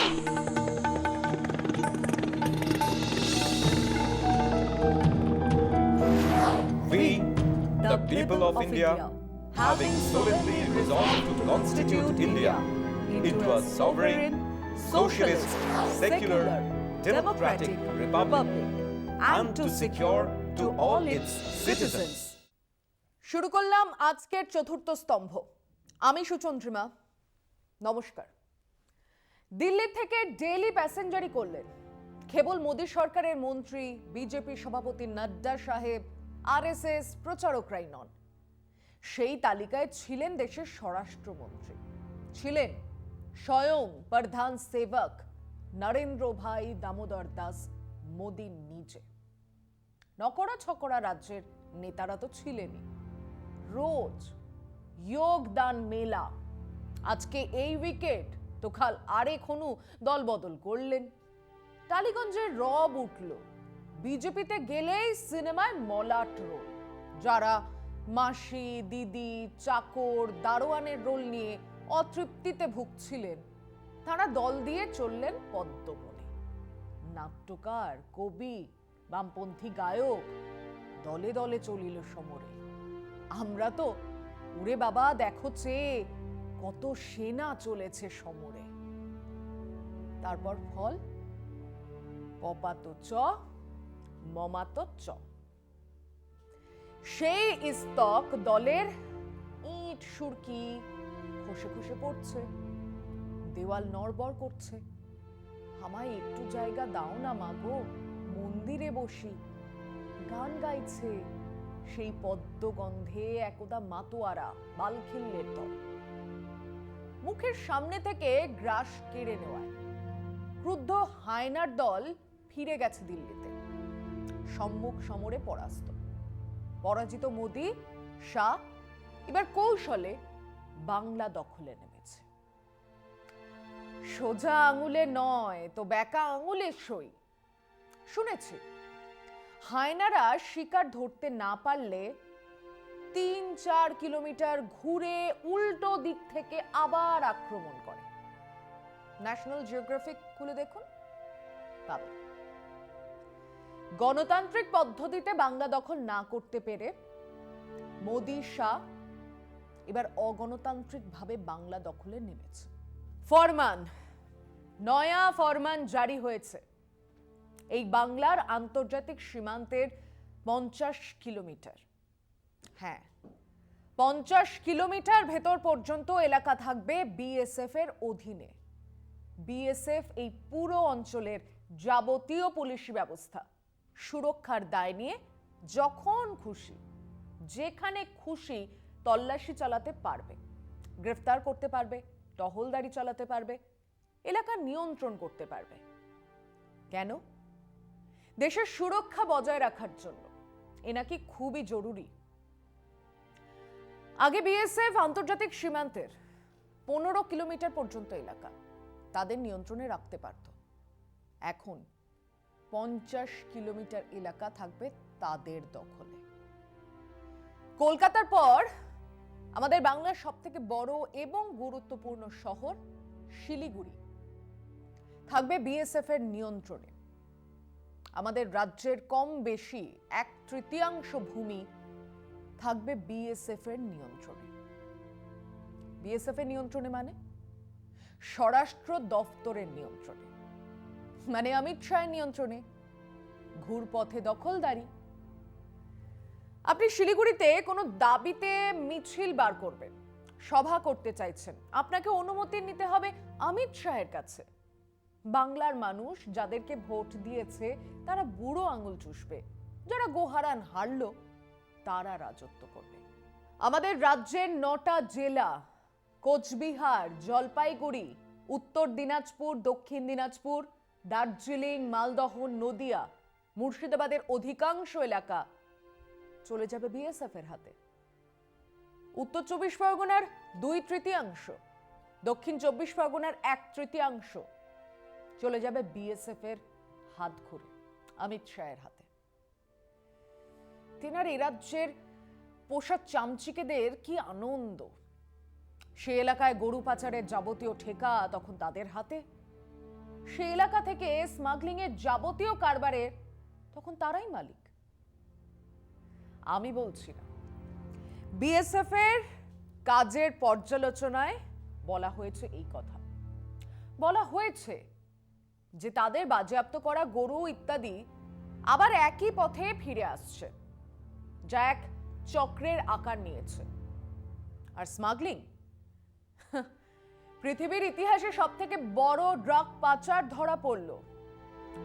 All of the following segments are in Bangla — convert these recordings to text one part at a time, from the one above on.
We, the people of India, having solemnly resolved to constitute India into a sovereign, socialist, secular, democratic republic, and to secure to all its citizens. শুরু করলাম আজকের চতুর্থ স্তম্ভ। আমি সুচন্দ্রিমা, নমস্কার। দিল্লি থেকে ডেইলি প্যাসেঞ্জারি করলেন কেবল মোদী সরকারের মন্ত্রী, বিজেপি সভাপতি নাড্ডা সাহেব, আরএসএস প্রচারকরাই নন। সেই তালিকায় ছিলেন দেশের স্বরাষ্ট্রমন্ত্রী, ছিলেন স্বয়ং প্রধান সেবক নরেন্দ্র ভাই দামোদর দাস মোদী নিজে। নকরা ছকরা রাজ্যের নেতারা তো ছিলেনই। রোজ যোগদান মেলা, আজকে এই উইকেট তো কাল আরেক হনু দল বদল করলেন। টালিগঞ্জে রব উঠল, বিজেপিতে গেলেই সিনেমায় মলাট রোল। যারা মাসি, দিদি, চাকর, দারোয়ানের রোল নিয়ে অতৃপ্তিতে ভুগছিলেন, তারা দল দিয়ে চললেন পদ্মবনে। নাট্যকার, কবি, বামপন্থী গায়ক দলে দলে চলিল সমরে। আমরা তো ওরে বাবা দেখো চেয়ে কত সেনা চলেছে সমরে। তারপর ফল পপাতো চ মমাতো চ। সেই ইস্তক দলের ইট সুরকি খসে খসে পড়ছে, দেওয়াল নড়বড় করছে। আমায় একটু জায়গা দাও না মাগো, মন্দিরে বসি। গান গাইছে সেই পদ্মগন্ধে একদা মাতোয়ারা বালখিল্যের দল। মুখের সামনে থেকে গ্রাস কেড়ে নেওয়ায় ক্রুদ্ধ হায়নার দল ফিরে গেছে দিল্লিতে, সম্মুখ সমরে পরাস্ত। পরাজিত মোদী, শাহ এবার কৌশলে বাংলা দখলে নেমেছে। সোজা আঙুলে নয় তো বেঁকা আঙুলের সই। শুনেছি হায়নারা শিকার ধরতে না পারলে ৩-৪ কিলোমিটার ঘুরে উল্টো দিক থেকে আবার আক্রমণ করে। ন্যাশনাল জিওগ্রাফিক খুলে দেখুন, পাবেন। গণতান্ত্রিক পদ্ধতিতে বাংলা দখল না করতে পেরে মোদী, শাহ এবার অগণতান্ত্রিক ভাবে বাংলা দখলে নেমেছে। ফরমান, নয়া ফরমান জারি হয়েছে। এই বাংলার আন্তর্জাতিক সীমান্তের 50 কিলোমিটার, হ্যাঁ 50 কিলোমিটার ভেতর পর্যন্ত এলাকা থাকবে বিএসএফ এর অধীনে। বিএসএফ এই পুরো অঞ্চলের যাবতীয় পুলিশি ব্যবস্থা, সুরক্ষার দায় নিয়ে যখন খুশি যেখানে খুশি তল্লাশি চালাতে পারবে, গ্রেফতার করতে পারবে, টহলদারি চালাতে পারবে, এলাকা নিয়ন্ত্রণ করতে পারবে। কেন? দেশের সুরক্ষা বজায় রাখার জন্য। এ নাকি খুবই জরুরি। আগে বিএসএফ আন্তর্জাতিক সীমান্তের 15 কিলোমিটার পর্যন্ত এলাকা তাদের নিয়ন্ত্রণে রাখতে পারত। এখন 50 কিলোমিটার এলাকা থাকবে তাদের দখলে। কলকাতার পর আমাদের বাংলার সবথেকে বড় এবং গুরুত্বপূর্ণ শহর শিলিগুড়ি থাকবে বিএসএফ এর নিয়ন্ত্রণে। আমাদের রাজ্যের কম বেশি 1/3 ভূমি থাকবে বিএসএফ এর নিয়ন্ত্রণে। বিএসএফ এর নিয়ন্ত্রণে মানে স্বরাষ্ট্র দফতরের নিয়ন্ত্রণে, মানে অমিত শাহের নিয়ন্ত্রণে, ঘুরপথে দখলদারি। আপনি শিলিগুড়িতে কোনো দাবিতে মিছিল বার করবেন, সভা করতে চাইছেন, আপনাকে অনুমতি নিতে হবে অমিত শাহের কাছে। বাংলার মানুষ যাদেরকে ভোট দিয়েছে তারা বুড়ো আঙুল চুষবে, যারা গোহারান হারল তারা রাজত্ব করবে। আমাদের রাজ্যের 9টা জেলা কোচবিহার, জলপাইগুড়ি, উত্তর দিনাজপুর, দক্ষিণ দিনাজপুর, দার্জিলিং, মালদহ, নদিয়া, মুর্শিদাবাদের অধিকাংশ এলাকা চলে যাবে বিএসএফ এর হাতে। উত্তর 24 পরগনার 2/3, দক্ষিণ 24 পরগনার 1/3 চলে যাবে বিএসএফ এর হাত ঘুরে, অমিত শাহের হাতে। তেনার এই রাজ্যের পোষা চামচিকেদের কি আনন্দ। সে এলাকায় গরু পাচারের যাবতীয় ঠেকা তখন তাদের হাতে। সে এলাকা থেকে স্মাগলিং এর যাবতীয় কারবারের তখন তারাই মালিক। আমি বলছি না, বিএসএফ এর কাজের পর্যালোচনায় বলা হয়েছে এই কথা। বলা হয়েছে যে তাদের বাজেয়াপ্ত করা গরু ইত্যাদি আবার একই পথে ফিরে আসছে, যা এক চক্রের আকার নিয়েছে। আর স্মাগলিং পৃথিবীর ইতিহাসে সব থেকে বড় ড্রাগ পাচার ধরা পড়ল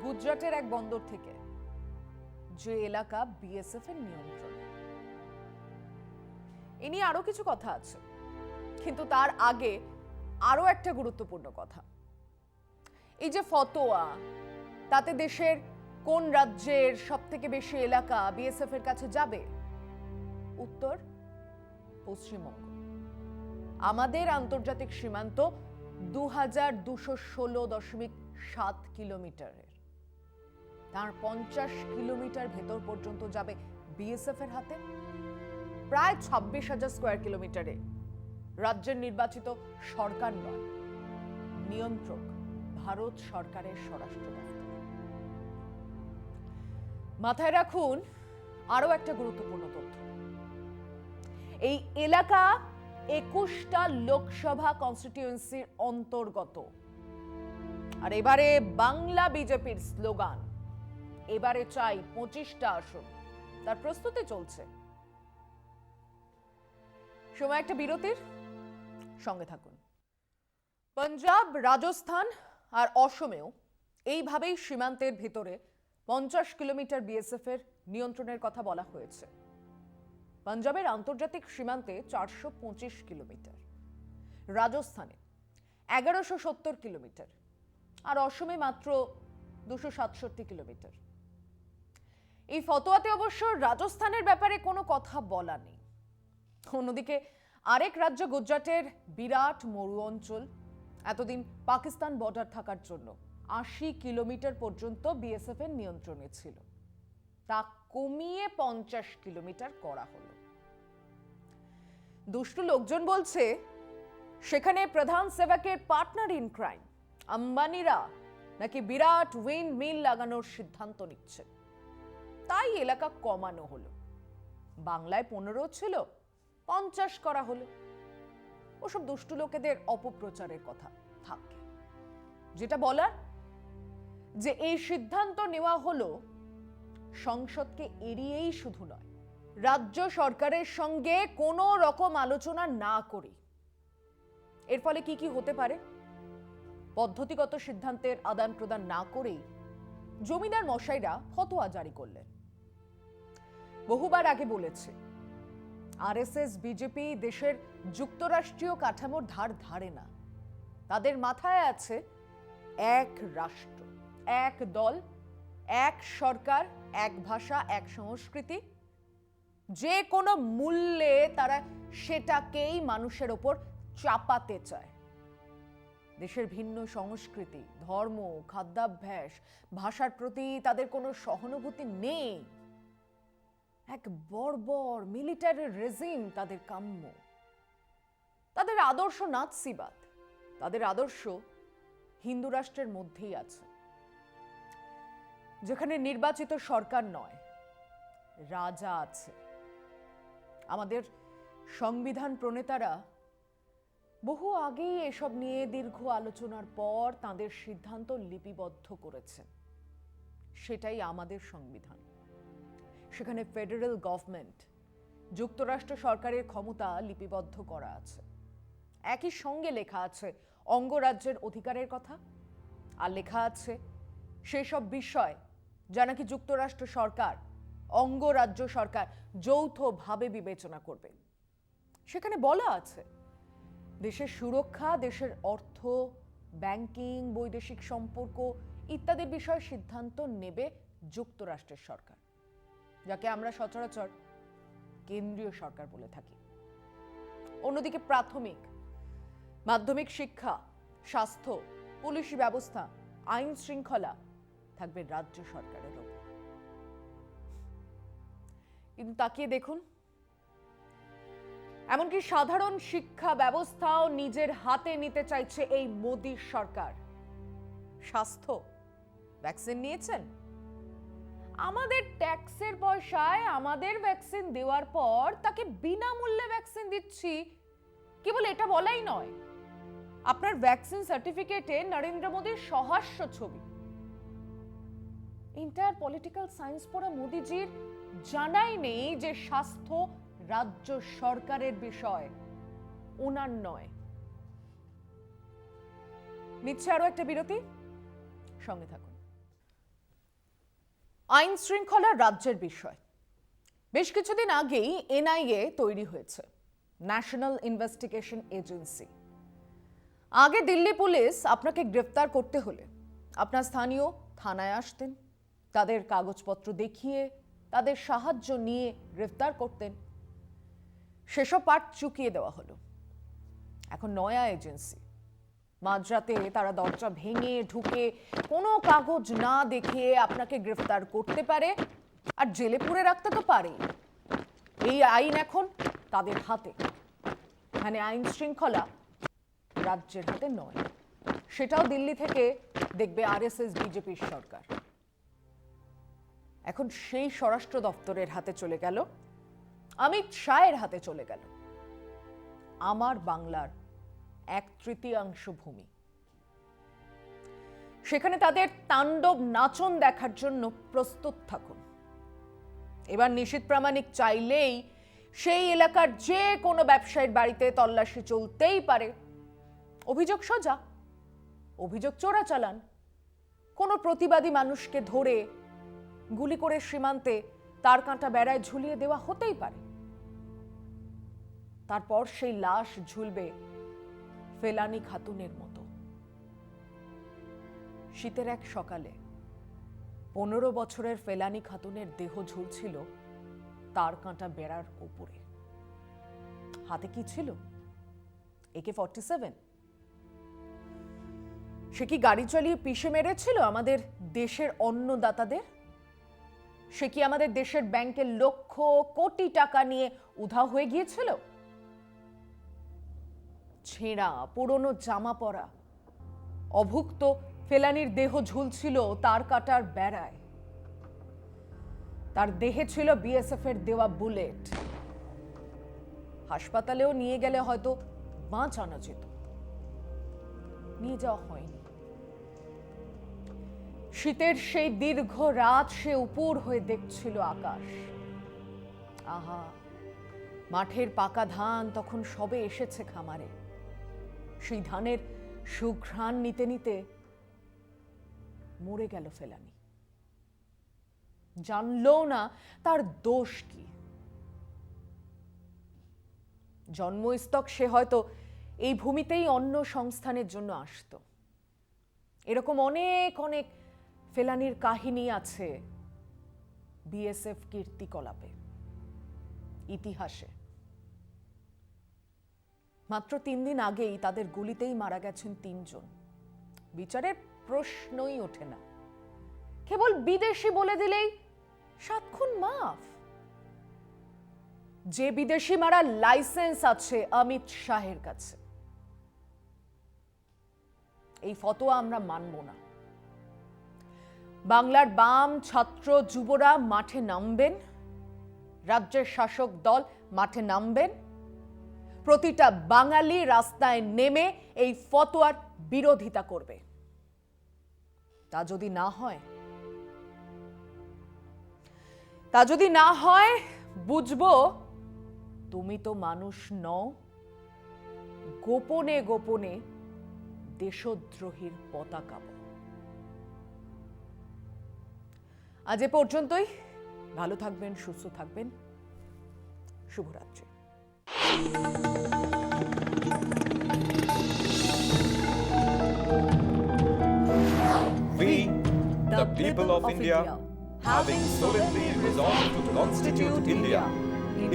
গুজরাটের এক বন্দর থেকে, যে এলাকা বিএসএফ এর নিয়ন্ত্রণে। এ নিয়ে আরো কিছু কথা আছে, কিন্তু তার আগে আরো একটা গুরুত্বপূর্ণ কথা। এই যে ফতোয়া, তাতে দেশের কোন রাজ্যের সব থেকে বেশি এলাকা বিএসএফ এর কাছে যাবে? উত্তর, পশ্চিমবঙ্গ। আমাদের আন্তর্জাতিক সীমান্ত 2216.7 কিলোমিটারের, তার 50 কিলোমিটার ভেতর পর্যন্ত যাবে বিএসএফ এর হাতে। প্রায় 26,000 স্কয়ার কিলোমিটারে রাজ্যের নির্বাচিত সরকার নয়, নিয়ন্ত্রক ভারত সরকারের স্বরাষ্ট্র দপ্তর। মাথায় রাখুন আরো একটা গুরুত্বপূর্ণ তথ্য। এই এলাকা 21টা লোকসভা কনস্টিটিউয়েন্সির অন্তর্গত। আর এবারে বাংলা বিজেপির স্লোগান, এবারে চাই 25টা আসন, তার প্রস্তুতি চলছে। সময় একটা বিরতির, সঙ্গে থাকুন। পাঞ্জাব, রাজস্থান আর অসমেও এইভাবেই সীমান্তের ভিতরে 50 কিলোমিটার বিএসএফ এর নিয়ন্ত্রণের কথা বলা হয়েছে। পাঞ্জাবের আন্তর্জাতিক সীমান্তে 425 কিলোমিটার, রাজস্থানে 1170 কিলোমিটার, আর অসমে মাত্র 267 কিলোমিটার। এই ফতোয়াতে অবশ্য রাজস্থানের ব্যাপারে কোনো কথা বলা নেই। অন্যদিকে আরেক রাজ্য গুজরাটের বিরাট মরু অঞ্চল এতদিন পাকিস্তান বর্ডার থাকার জন্য 80 কিলোমিটার পর্যন্ত বিএসএফ এর নিয়ন্ত্রণে ছিল, তা কমিয়ে 50 কিলোমিটার করা হলো। দুষ্টু লোকজন বলছে সেখানে প্রধান সেবকের পার্টনার ইন ক্রাইম আম্বানিরা নাকি বিরাট উইন্ড মিল লাগানোর সিদ্ধান্ত নিচ্ছে, তাই এলাকা কমানো হলো। বাংলায় 15 ছিল, 50 করা হলো। ওসব দুষ্টু লোকেদের অপপ্রচারের কথা থাকে। যেটা বলার, যে এই সিদ্ধান্ত নেওয়া হলো সংসদকে এড়িয়েই শুধু নয়, রাজ্য সরকারের সঙ্গে কোনো রকম আলোচনা না করে। এর ফলে কি কি হতে পারে? পদ্ধতিগত সিদ্ধান্তের আদান প্রদান না করেই জমিদার মশাইরা ফতোয়া জারি করলেন। বহুবার আগে বলেছে, আরএসএস বিজেপি দেশের যুক্তরাষ্ট্রীয় কাঠামোর ধার ধারে না। তাদের মাথায় আছে এক রাষ্ট্র, এক দল, এক সরকার, এক ভাষা, এক সংস্কৃতি। যে কোনো মূল্যে তারা সেটাকেই মানুষের ওপর চাপাতে চায়। দেশের ভিন্ন সংস্কৃতি, ধর্ম, খাদ্যাভ্যাস, ভাষার প্রতি তাদের কোনো সহানুভূতি নেই। এক বর্বর মিলিটারি রেজিম তাদের কাম্য। তাদের আদর্শ নাৎসিবাদ, তাদের আদর্শ হিন্দু রাষ্ট্রের মধ্যেই আছে, যেখানে নির্বাচিত সরকার নয়, রাজা আছে। আমাদের সংবিধান প্রণেতারা বহু আগেই এসব নিয়ে দীর্ঘ আলোচনার পর তাদের সিদ্ধান্ত লিপিবদ্ধ করেছেন। সেটাই আমাদের সংবিধান। সেখানে ফেডারেল গভর্নমেন্ট, যুক্তরাষ্ট্র সরকারের ক্ষমতা লিপিবদ্ধ করা আছে। একই সঙ্গে লেখা আছে অঙ্গরাজ্যের অধিকারের কথা, আর লেখা আছে সেসব বিষয় যা নাকি যুক্তরাষ্ট্র সরকার, অঙ্গরাজ্য সরকার যৌথভাবে বিবেচনা করবে। সেখানে বলা আছে দেশের সুরক্ষা, দেশের অর্থ, ব্যাংকিং, বৈদেশিক সম্পর্ক ইত্যাদি বিষয়ে সিদ্ধান্ত নেবে যুক্তরাষ্ট্রের সরকার, যাকে আমরা সচরাচর কেন্দ্রীয় সরকার বলে থাকি। অন্যদিকে প্রাথমিক, মাধ্যমিক শিক্ষা, স্বাস্থ্য, পুলিশ ব্যবস্থা, আইন শৃঙ্খলা থাকবে রাজ্য সরকারের ওপর। কিন্তু তাকিয়ে দেখুন, এমনকি সাধারণ শিক্ষা ব্যবস্থাও নিজের হাতে নিতে চাইছে এই মোদী সরকার। স্বাস্থ্য, ভ্যাকসিন নিয়েছেন? আমাদের ট্যাক্সের পয়সায় আমাদের ভ্যাকসিন দেওয়ার পর তাকে বিনামূল্যে ভ্যাকসিন দিচ্ছি, কেবল এটা বলাই নয়, আপনার ভ্যাকসিন সার্টিফিকেটে নরেন্দ্র মোদীর সহাস্য ছবি। এন্টায়ার পলিটিক্যাল সায়েন্স পড়া মোদিজির জানাই নেই যে স্বাস্থ্য রাজ্য সরকারের বিষয়, ওনার নয়। নিচ্ছে আরো একটা বিরতি, সঙ্গে থাকুন। আইন শৃঙ্খলা রাজ্যের বিষয়। বেশ কিছুদিন আগেই এনআইএ তৈরি হয়েছে, ন্যাশনাল ইনভেস্টিগেশন এজেন্সি। আগে দিল্লি পুলিশ আপনাকে গ্রেফতার করতে হলে আপনার স্থানীয় থানায় আসতেন, তাদের কাগজপত্র দেখিয়ে তাদের সাহায্য নিয়ে গ্রেফতার করতেন। সেসব পাঠ চুকিয়ে দেওয়া হলো। এখন নয়া এজেন্সি, মাঝরাতে তারা দরজা ভেঙে ঢুকে কোনো কাগজ না দেখিয়ে আপনাকে গ্রেফতার করতে পারে, আর জেলে পুরে রাখতে তো পারেই। এই আইন এখন তাদের হাতে। মানে আইন শৃঙ্খলা রাজ্যের হাতে নয়, সেটাও দিল্লি থেকে দেখবে আরএসএস বিজেপির সরকার। এখন সেই স্বরাষ্ট্র দপ্তরের হাতে চলে গেল, অমিত শাহের হাতে চলে গেল আমার বাংলার 1/3 ভূমি। সেখানে তাদের তাণ্ডব নাচন দেখার জন্য প্রস্তুত থাকুন। এবার নিশীথ প্রামাণিক চাইলেই সেই এলাকার যে কোনো ব্যবসায়ীর বাড়িতে তল্লাশি চলতেই পারে। অভিযোগ সোজা, অভিযোগ চোরাচালান। কোনো প্রতিবাদী মানুষকে ধরে গুলি করে সীমান্তে তার কাঁটা বেড়ায় ঝুলিয়ে দেওয়া হতেই পারে। তারপর সেই লাশ ঝুলবে ফেলানি খাতুনের মতো। শীতের এক সকালে 15 বছরের ফেলানি খাতুনের দেহ ঝুলছিল তার কাঁটা বেড়ার উপরে। হাতে কি ছিল? AK-47। সে কি গাড়ি চালিয়ে পিষে মেরেছিল আমাদের দেশের অন্নদাতাদের? সে কি আমাদের দেশের ব্যাংকের লক্ষ কোটি টাকা নিয়ে উধাও হয়ে গিয়েছিল? ছেঁড়া পুরনো জামা পরা অভুক্ত ফেলানির দেহ ঝুলছিল তার কাটার বেড়ায়। তার দেহে ছিল বিএসএফ এর দেওয়া বুলেট। হাসপাতালেও নিয়ে গেলে হয়তো বাঁচানো যেত, নিয়ে যাওয়া হয়নি। শীতের সেই দীর্ঘ রাত সে উপুর হয়ে দেখছিল আকাশ। আহা, মাঠের পাকা ধান তখন সবে এসেছে খামারে। সেই ধানের সুঘ্রাণ নিতে নিতে মরে গেল ফেলানি। জানলো না তার দোষ কি। জন্মস্তক সে হয়তো এই ভূমিতেই অন্ন সংস্থানের জন্য আসতো। এরকম অনেক অনেক ফেলানির কাহিনী আছে বিএসএফ কীর্তিকলাপে, ইতিহাসে। মাত্র 3 দিন আগেই তাদের গুলিতেই মারা গেছেন 3 জন। বিচারের প্রশ্নই ওঠে না। কেবল বিদেশি বলে দিলেই 7 খুন মাফ। যে বিদেশি মারার লাইসেন্স আছে অমিত শাহের কাছে। এই ফতোয়া আমরা মানব না। বাংলার বাম ছাত্র যুবরা মাঠে নামবেন, রাজ্যের শাসক দল মাঠে নামবেন, প্রতিটা বাঙালি রাস্তায় নেমে এই ফতোয়ার বিরোধিতা করবে। তা যদি না হয় বুঝবো তুমি তো মানুষ নও, গোপনে গোপনে দেশদ্রোহীর পতাকা। আজ এ পর্যন্তই। ভালো থাকবেন, সুস্থ থাকবেন। শুভরাত্রি। We, the people of India, having solemnly resolved to constitute India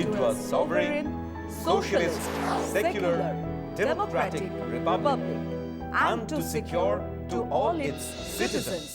into a sovereign, socialist, secular, democratic republic, and to secure to all its citizens